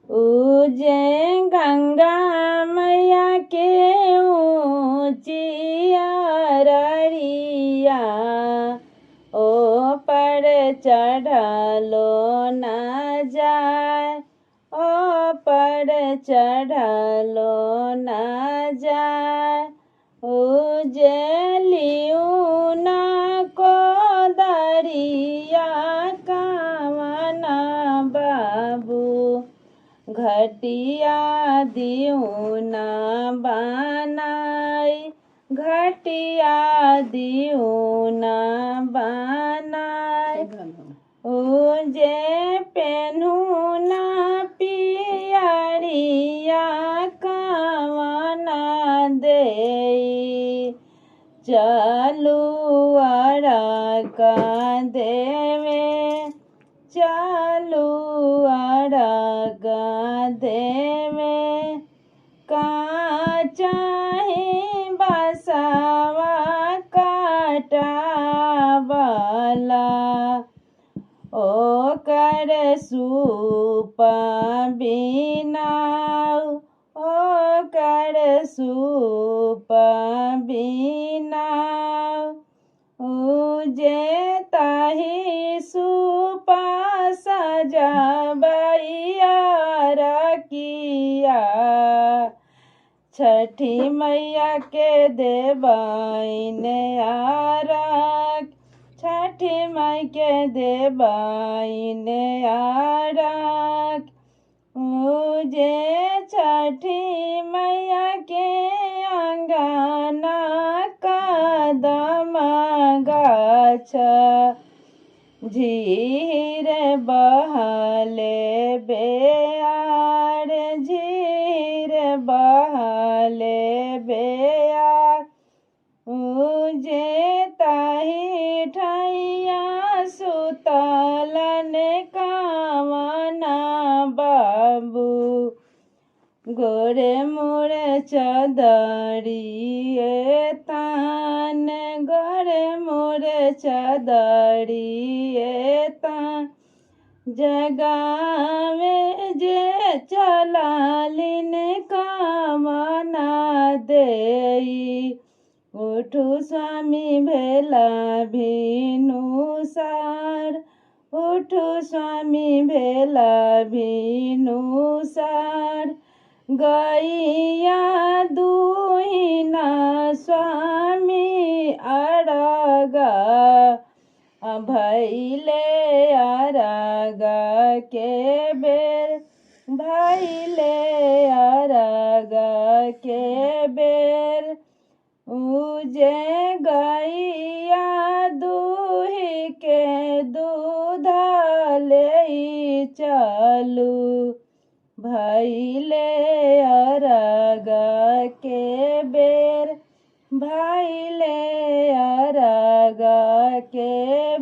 उजे गंगा मैया के ऊँची अररिया, ओ पर चढ़लो न जाय, ओ पर चढ़लो न जाय। उजलियू न को दरिया कामना बाबू, घटिया दियू न बनाई, घटिया दियू न बनाई। उजे पेनू न पियरिया कामना देई, चलू अरग देवे, चलू अरग देवे। का चाही बसवा काटावला, ओकर सूप बिनाऊ, ओकर सूप बिनाऊ। उजे ताही सूप सजबैया रकिया, छठी मैया के देबैन आरग, छठी माई के देबैन आरग। उजे छठी मैया के अंगना कदम गाछ, झीर बहले बेयार, झीर बहले बेयार। उजे ताही ठैया सुतलन कामना बाबू, गोरे मोरे चदरिए तान, गोरे मोरे चदरिए तान। जगावे जे चलालिन कामना देई, उठू स्वामी भेला भिनुसार, उठू स्वामी भेला भिनुसार। गैया दुहिना स्वामी अरगा, भैले अरगा के बेर, भैले अरगा के बेर। उजे गैया दूहि के दूध ले चलू, भैले अरगा के बेर, भैले अरगा के